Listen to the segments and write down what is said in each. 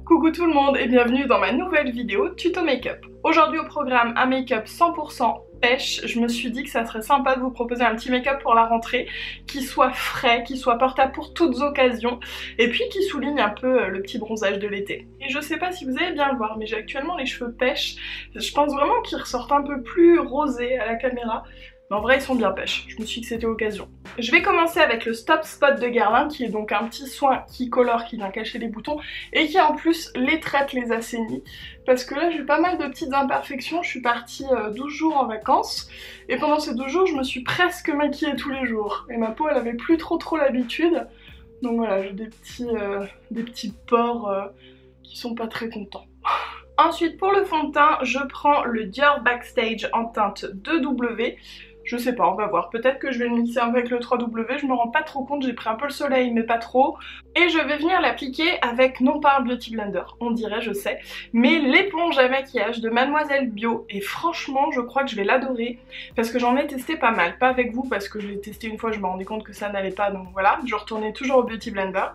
Coucou tout le monde et bienvenue dans ma nouvelle vidéo tuto make-up. Aujourd'hui au programme un make-up 100% pêche. Je me suis dit que ça serait sympa de vous proposer un petit make-up pour la rentrée qui soit frais, qui soit portable pour toutes occasions et puis qui souligne un peu le petit bronzage de l'été. Et je sais pas si vous allez bien le voir mais j'ai actuellement les cheveux pêche. Je pense vraiment qu'ils ressortent un peu plus rosés à la caméra. Mais en vrai ils sont bien pêches, je me suis dit que c'était l'occasion. Je vais commencer avec le Stop Spot de Guerlain qui est donc un petit soin qui colore, qui vient cacher les boutons et qui en plus les traite, les assainit. Parce que là j'ai pas mal de petites imperfections, je suis partie 12 jours en vacances et pendant ces 12 jours je me suis presque maquillée tous les jours. Et ma peau elle avait plus trop l'habitude. Donc voilà, j'ai des petits pores qui sont pas très contents. Ensuite pour le fond de teint, je prends le Dior Backstage en teinte 2W. Je sais pas, on va voir. Peut-être que je vais le mixer avec le 3W, je me rends pas trop compte, j'ai pris un peu le soleil mais pas trop. Et je vais venir l'appliquer avec non pas un Beauty Blender, on dirait, je sais, mais l'éponge à maquillage de Mademoiselle Bio. Et franchement, je crois que je vais l'adorer parce que j'en ai testé pas mal. Pas avec vous parce que je l'ai testé une fois, je me rendais compte que ça n'allait pas, donc voilà. Je retournais toujours au Beauty Blender.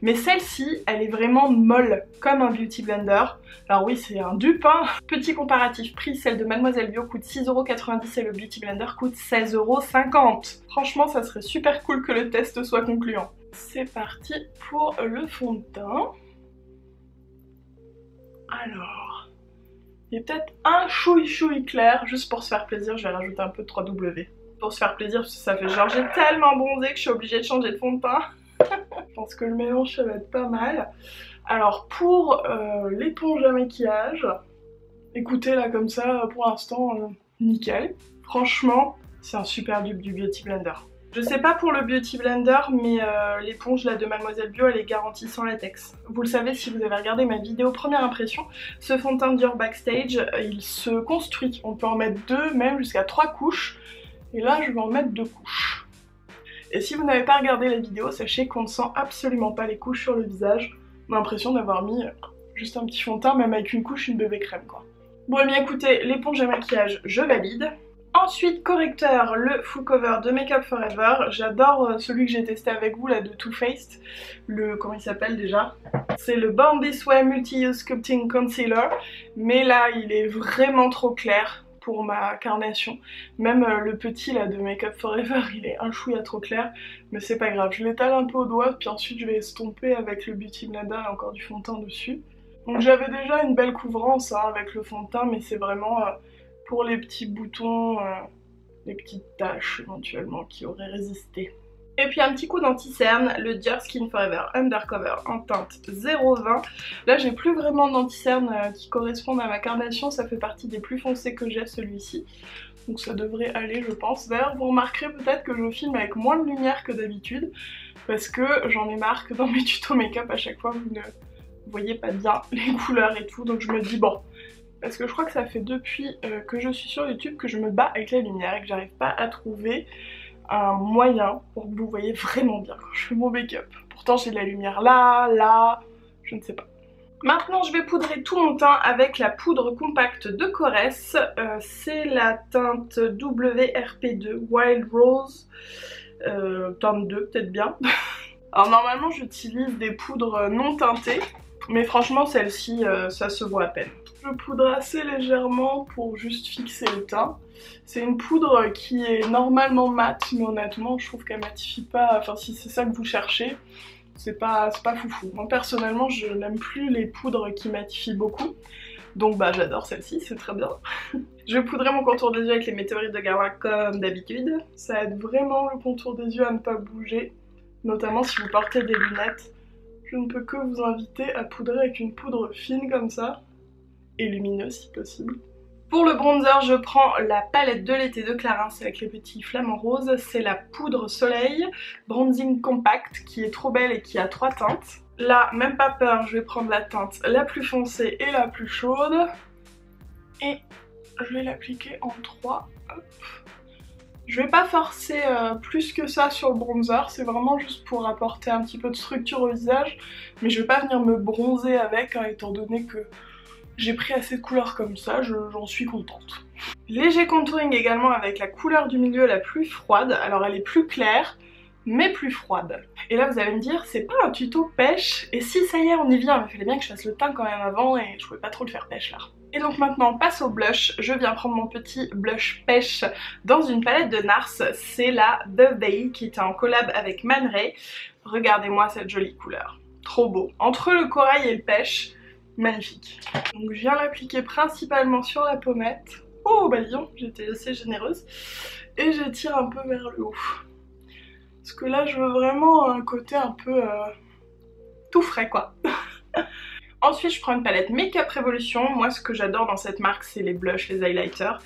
Mais celle-ci, elle est vraiment molle comme un Beauty Blender. Alors oui, c'est un dupe, hein. Petit comparatif prix, celle de Mademoiselle Bio coûte 6,90€ et le Beauty Blender coûte 16,50€. Franchement, ça serait super cool que le test soit concluant. C'est parti pour le fond de teint. Alors, il y a peut-être un chouï clair, juste pour se faire plaisir, je vais rajouter un peu de 3W. Pour se faire plaisir, parce que ça fait genre j'ai tellement bronzé que je suis obligée de changer de fond de teint. Je pense que le mélange ça va être pas mal. Alors pour l'éponge à maquillage, écoutez là comme ça, pour l'instant, nickel. Franchement, c'est un super dupe du Beauty Blender. Je sais pas pour le Beauty Blender, mais l'éponge là de Mademoiselle Bio, elle est garantie sans latex. Vous le savez si vous avez regardé ma vidéo première impression, ce fond de teint Dior Backstage, il se construit. On peut en mettre 2, même jusqu'à 3 couches. Et là, je vais en mettre 2 couches. Et si vous n'avez pas regardé la vidéo, sachez qu'on ne sent absolument pas les couches sur le visage. On a l'impression d'avoir mis juste un petit fond de teint, même avec une couche, une bébé crème quoi. Bon et bien écoutez, l'éponge à maquillage, je valide. Ensuite, correcteur, le full cover de Make Up For Ever. J'adore celui que j'ai testé avec vous là de Too Faced. Le, comment il s'appelle déjà? C'est le Born This Way Multi-Use Sculpting Concealer. Mais là, il est vraiment trop clair pour ma carnation. Même le petit là de Make Up For Ever, il est un chouïa trop clair. Mais c'est pas grave, je l'étale un peu au doigt, puis ensuite je vais estomper avec le Beauty Blender et encore du fond de teint dessus. Donc j'avais déjà une belle couvrance hein, avec le fond de teint, mais c'est vraiment... pour les petits boutons, les petites taches éventuellement qui auraient résisté. Et puis un petit coup d'anti-cerne, le Dior Skin Forever Undercover en teinte 020. Là j'ai plus vraiment d'anti-cerne qui correspondent à ma carnation, ça fait partie des plus foncés que j'ai celui-ci. Donc ça devrait aller je pense vers. Vous remarquerez peut-être que je filme avec moins de lumière que d'habitude, parce que j'en ai marre que dans mes tutos make-up à chaque fois vous ne voyez pas bien les couleurs et tout, donc je me dis bon... Parce que je crois que ça fait depuis que je suis sur YouTube que je me bats avec la lumière et que j'arrive pas à trouver un moyen pour que vous voyez vraiment bien quand je fais mon make-up. Pourtant j'ai de la lumière là, je ne sais pas. Maintenant je vais poudrer tout mon teint avec la poudre compacte de Coresse. C'est la teinte WRP2 Wild Rose, teinte 2 peut-être bien. Alors normalement j'utilise des poudres non teintées, mais franchement celle-ci ça se voit à peine. Je poudre assez légèrement pour juste fixer le teint. C'est une poudre qui est normalement mate, mais honnêtement je trouve qu'elle matifie pas, enfin si c'est ça que vous cherchez, c'est pas foufou. Moi personnellement je n'aime plus les poudres qui matifient beaucoup, donc bah j'adore celle-ci, c'est très bien. Je vais poudrer mon contour des yeux avec les météorites de Guerlain comme d'habitude. Ça aide vraiment le contour des yeux à ne pas bouger, notamment si vous portez des lunettes. Je ne peux que vous inviter à poudrer avec une poudre fine comme ça, et lumineuse si possible. Pour le bronzer, je prends la palette de l'été de Clarins avec les petits flamants roses. C'est la poudre soleil Bronzing Compact qui est trop belle et qui a 3 teintes. Là, même pas peur, je vais prendre la teinte la plus foncée et la plus chaude. Et je vais l'appliquer en 3. Hop. Je vais pas forcer plus que ça sur le bronzer, c'est vraiment juste pour apporter un petit peu de structure au visage. Mais je vais pas venir me bronzer avec, hein, étant donné que j'ai pris assez de couleurs comme ça, j'en suis contente. Léger contouring également avec la couleur du milieu la plus froide. Alors elle est plus claire, mais plus froide. Et là vous allez me dire, c'est pas un tuto pêche, et si ça y est on y vient, mais il fallait bien que je fasse le teint quand même avant et je pouvais pas trop le faire pêche là. Et donc maintenant on passe au blush, je viens prendre mon petit blush pêche dans une palette de NARS, c'est la The Bay qui était en collab avec Man Ray. Regardez-moi cette jolie couleur, trop beau. Entre le corail et le pêche, magnifique. Donc je viens l'appliquer principalement sur la pommette. Oh bah disons, j'étais assez généreuse. Et j'étire un peu vers le haut. Parce que là je veux vraiment un côté un peu tout frais quoi. Ensuite je prends une palette Make Up Revolution. Moi ce que j'adore dans cette marque c'est les blushs, les highlighters.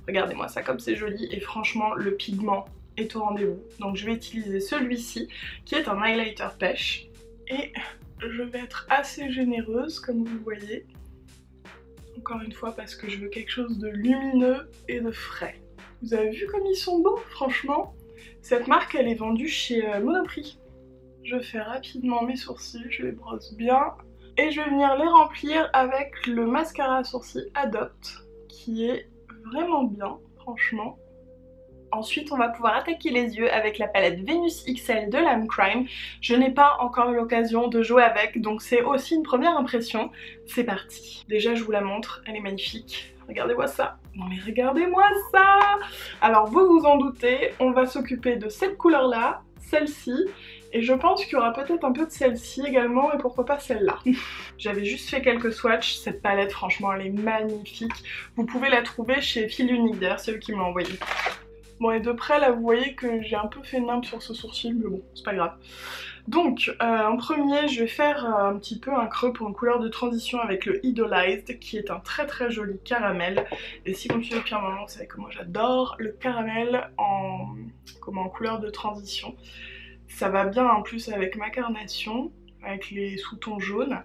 Regardez-moi ça comme c'est joli et franchement le pigment est au rendez-vous. Donc je vais utiliser celui-ci qui est un highlighter pêche. Et je vais être assez généreuse comme vous le voyez. Encore une fois parce que je veux quelque chose de lumineux et de frais. Vous avez vu comme ils sont beaux franchement. Cette marque elle est vendue chez Monoprix. Je fais rapidement mes sourcils, je les brosse bien. Et je vais venir les remplir avec le mascara à sourcils Adopt qui est vraiment bien franchement. Ensuite on va pouvoir attaquer les yeux avec la palette Venus XL de Lime Crime. Je n'ai pas encore eu l'occasion de jouer avec donc c'est aussi une première impression. C'est parti. Déjà je vous la montre, elle est magnifique. Regardez-moi ça. Non mais regardez-moi ça. Alors vous vous en doutez, on va s'occuper de cette couleur là, celle-ci. Et je pense qu'il y aura peut-être un peu de celle-ci également et pourquoi pas celle-là. J'avais juste fait quelques swatchs, cette palette franchement elle est magnifique. Vous pouvez la trouver chez Fil Unique d'ailleurs, c'est eux qui me l'ont envoyé. Bon et de près là vous voyez que j'ai un peu fait nimbe sur ce sourcil mais bon c'est pas grave. Donc en premier je vais faire un petit peu un creux pour une couleur de transition avec le Idolized qui est un très joli caramel. Et si vous me suivez depuis un moment vous savez que moi j'adore le caramel en couleur de transition. Ça va bien en plus avec ma carnation, avec les sous-tons jaunes.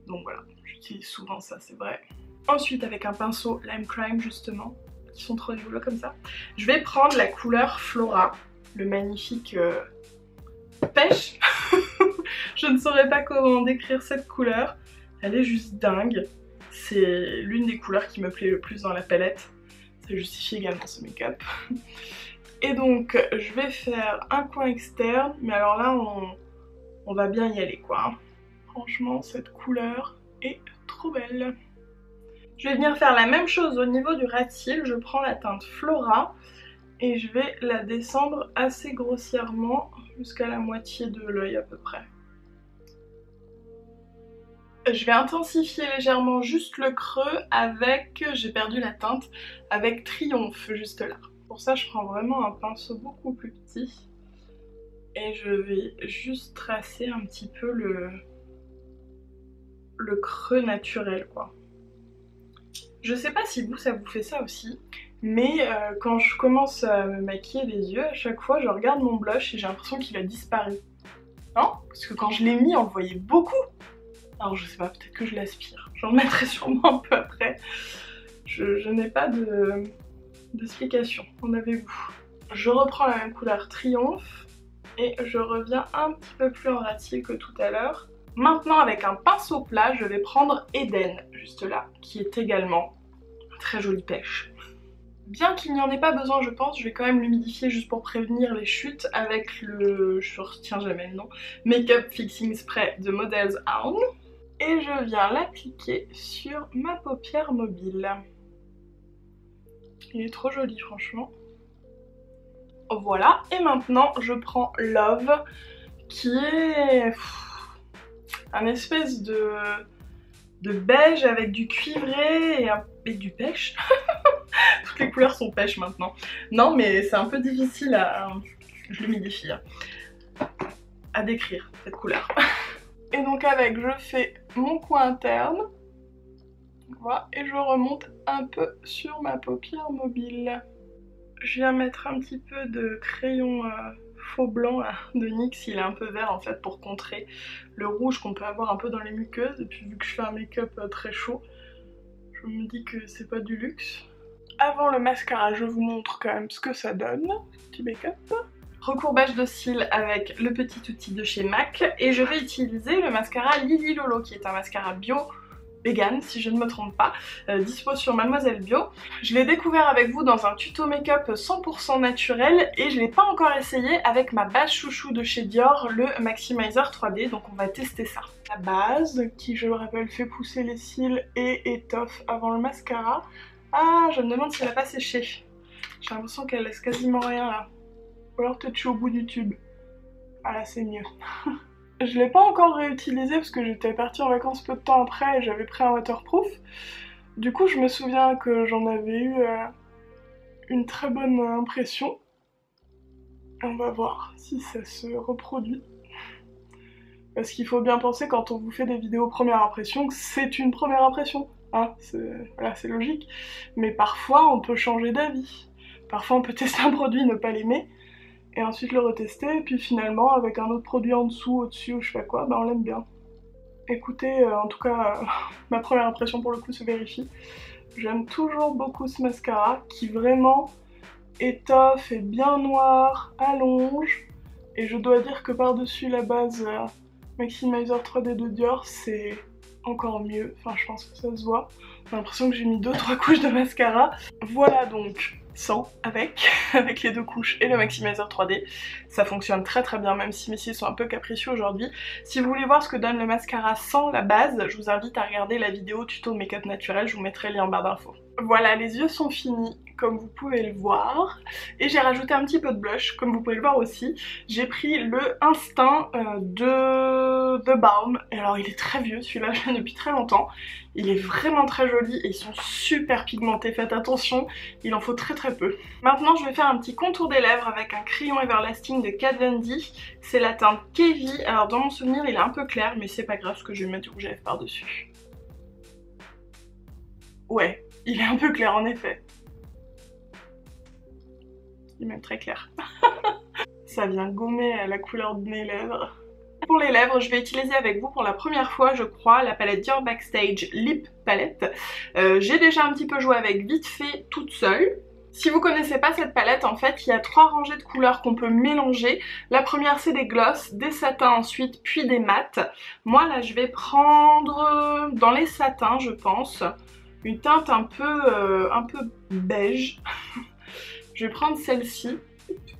Donc voilà, j'utilise souvent ça c'est vrai. Ensuite avec un pinceau Lime Crime justement. Qui sont trop rigolos comme ça. Je vais prendre la couleur Flora, le magnifique pêche. Je ne saurais pas comment décrire cette couleur. Elle est juste dingue. C'est l'une des couleurs qui me plaît le plus dans la palette. Ça justifie également ce make-up. Et donc je vais faire un coin externe. Mais alors là on va bien y aller quoi. Franchement cette couleur est trop belle. Je vais venir faire la même chose au niveau du ras de cils, je prends la teinte Flora et je vais la descendre assez grossièrement jusqu'à la moitié de l'œil à peu près. Je vais intensifier légèrement juste le creux avec, j'ai perdu la teinte, avec Triomphe juste là. Pour ça je prends vraiment un pinceau beaucoup plus petit et je vais juste tracer un petit peu le creux naturel quoi. Je sais pas si vous ça vous fait ça aussi, mais quand je commence à me maquiller les yeux, à chaque fois je regarde mon blush et j'ai l'impression qu'il a disparu. Non? Parce que quand je l'ai mis on le voyait beaucoup. Alors je sais pas, peut-être que je l'aspire. J'en mettrai sûrement un peu après. Je n'ai pas d'explication, en avez-vous. Je reprends la même couleur Triomphe et je reviens un petit peu plus en ras de cils que tout à l'heure. Maintenant avec un pinceau plat je vais prendre Eden juste là qui est également un très joli pêche. Bien qu'il n'y en ait pas besoin je pense, je vais quand même l'humidifier juste pour prévenir les chutes avec le, je retiens jamais le nom, Make-up Fixing Spray de Models Own. Et je viens l'appliquer sur ma paupière mobile. Il est trop joli franchement. Voilà, et maintenant je prends Love qui est un espèce de beige avec du cuivré et du pêche. Toutes les couleurs sont pêche maintenant. Non mais c'est un peu difficile à... Je l'humidifie à décrire cette couleur. Et donc avec je fais mon coin interne. Voilà, et je remonte un peu sur ma paupière mobile. Je viens mettre un petit peu de crayon faux blanc là, de NYX, il est un peu vert en fait pour contrer le rouge qu'on peut avoir un peu dans les muqueuses. Et puis vu que je fais un make-up très chaud, je me dis que c'est pas du luxe. Avant le mascara, je vous montre quand même ce que ça donne, petit make-up. Recourbage de cils avec le petit outil de chez MAC et je vais utiliser le mascara Lily Lolo qui est un mascara bio vegan si je ne me trompe pas, dispo sur Mademoiselle Bio. Je l'ai découvert avec vous dans un tuto make-up 100% naturel et je l'ai pas encore essayé avec ma base chouchou de chez Dior, le Maximizer 3D, donc on va tester ça. La base qui, je le rappelle, fait pousser les cils et étoffe avant le mascara. Ah, je me demande si elle a pas séché. J'ai l'impression qu'elle laisse quasiment rien là. Ou alors peut-être je suis au bout du tube. Ah là c'est mieux. Je l'ai pas encore réutilisé parce que j'étais partie en vacances peu de temps après et j'avais pris un waterproof. Du coup je me souviens que j'en avais eu une très bonne impression. On va voir si ça se reproduit. Parce qu'il faut bien penser quand on vous fait des vidéos première impression que c'est une première impression. Hein, voilà, c'est logique. Mais parfois on peut changer d'avis. Parfois on peut tester un produit, ne pas l'aimer, et ensuite le retester, et puis finalement avec un autre produit en dessous, au-dessus ou je sais pas quoi, bah on l'aime bien. Écoutez, en tout cas, ma première impression pour le coup se vérifie. J'aime toujours beaucoup ce mascara qui vraiment étoffe, est bien noir, allonge, et je dois dire que par-dessus la base Maximizer 3D de Dior, c'est encore mieux, enfin je pense que ça se voit. J'ai l'impression que j'ai mis 2-3 couches de mascara. Voilà donc, sans, avec les 2 couches et le Maximizer 3D. Ça fonctionne très très bien, même si mes cils sont un peu capricieux aujourd'hui. Si vous voulez voir ce que donne le mascara sans la base, je vous invite à regarder la vidéo tuto make-up naturel, je vous mettrai le lien en barre d'infos. Voilà, les yeux sont finis, comme vous pouvez le voir. Et j'ai rajouté un petit peu de blush, comme vous pouvez le voir aussi. J'ai pris le Instinct de The Balm. Et alors il est très vieux, celui-là je l'ai depuis très longtemps. Il est vraiment très joli et ils sont super pigmentés, faites attention, il en faut très très peu. Maintenant je vais faire un petit contour des lèvres avec un crayon Everlasting de Kat Von D. C'est la teinte Kevi. Alors dans mon souvenir il est un peu clair, mais c'est pas grave parce que je vais mettre du rouge à lèvres par-dessus. Ouais, il est un peu clair en effet. Il est même très clair. Ça vient gommer la couleur de mes lèvres. Pour les lèvres, je vais utiliser avec vous pour la première fois, je crois, la palette Dior Backstage Lip Palette. J'ai déjà un petit peu joué avec vite fait toute seule. Si vous connaissez pas cette palette, en fait, il y a 3 rangées de couleurs qu'on peut mélanger. La première, c'est des glosses, des satins ensuite, puis des mats. Moi, là, je vais prendre dans les satins, je pense, une teinte un peu beige. Je vais prendre celle-ci.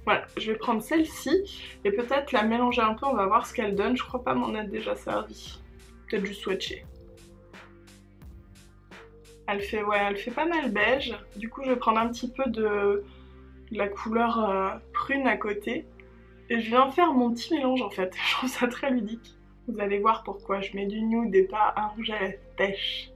Voilà, je vais prendre celle-ci et peut-être la mélanger un peu, on va voir ce qu'elle donne. Je crois pas m'en être déjà servi. Peut-être juste swatcher. Elle fait pas mal beige. Du coup, je vais prendre un petit peu de la couleur prune à côté. Et je viens faire mon petit mélange en fait. Je trouve ça très ludique. Vous allez voir pourquoi je mets du nude et pas un rouge à lèvres pêche.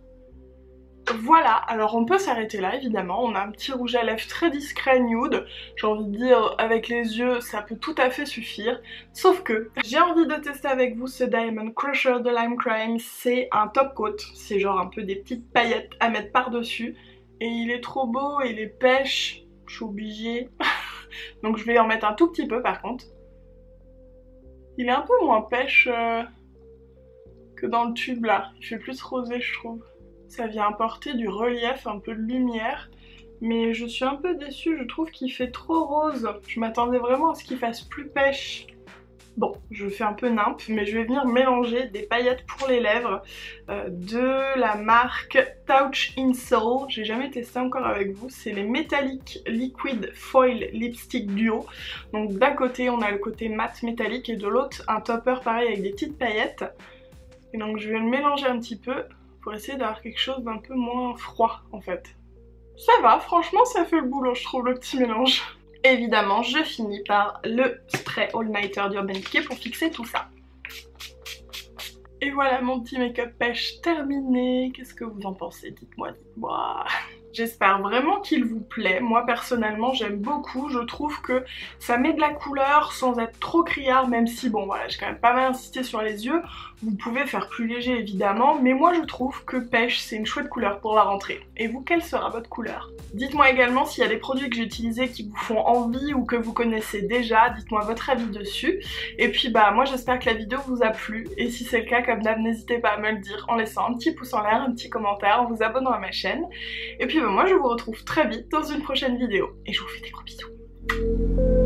Voilà, alors on peut s'arrêter là évidemment, on a un petit rouge à lèvres très discret nude, j'ai envie de dire avec les yeux ça peut tout à fait suffire, sauf que j'ai envie de tester avec vous ce Diamond Crusher de Lime Crime, c'est un top coat, c'est genre un peu des petites paillettes à mettre par dessus, et il est trop beau, il est pêche, je suis obligée, donc je vais en mettre un tout petit peu par contre. Il est un peu moins pêche que dans le tube là, il fait plus rosé je trouve. Ça vient apporter du relief, un peu de lumière, mais je suis un peu déçue, je trouve qu'il fait trop rose. Je m'attendais vraiment à ce qu'il fasse plus pêche. Bon, je fais un peu nimp, mais je vais venir mélanger des paillettes pour les lèvres de la marque Touch in Soul. J'ai jamais testé encore avec vous, c'est les Metallic Liquid Foil Lipstick Duo. Donc d'un côté on a le côté mat métallique et de l'autre un topper pareil avec des petites paillettes. Et donc je vais le mélanger un petit peu pour essayer d'avoir quelque chose d'un peu moins froid en fait. Ça va, franchement ça fait le boulot je trouve le petit mélange. Évidemment je finis par le spray All Nighter d'Urban Decay pour fixer tout ça. Et voilà mon petit make-up pêche terminé, qu'est-ce que vous en pensez? Dites-moi, dites-moi. J'espère vraiment qu'il vous plaît. Moi personnellement j'aime beaucoup, je trouve que ça met de la couleur sans être trop criard, même si bon voilà j'ai quand même pas mal insisté sur les yeux. Vous pouvez faire plus léger évidemment, mais moi je trouve que pêche c'est une chouette couleur pour la rentrée. Et vous, quelle sera votre couleur? Dites-moi également s'il y a des produits que j'ai utilisés qui vous font envie ou que vous connaissez déjà, dites-moi votre avis dessus. Et puis bah moi j'espère que la vidéo vous a plu, et si c'est le cas comme d'hab n'hésitez pas à me le dire en laissant un petit pouce en l'air, un petit commentaire, en vous abonnant à ma chaîne. Et puis bah, moi je vous retrouve très vite dans une prochaine vidéo, et je vous fais des gros bisous.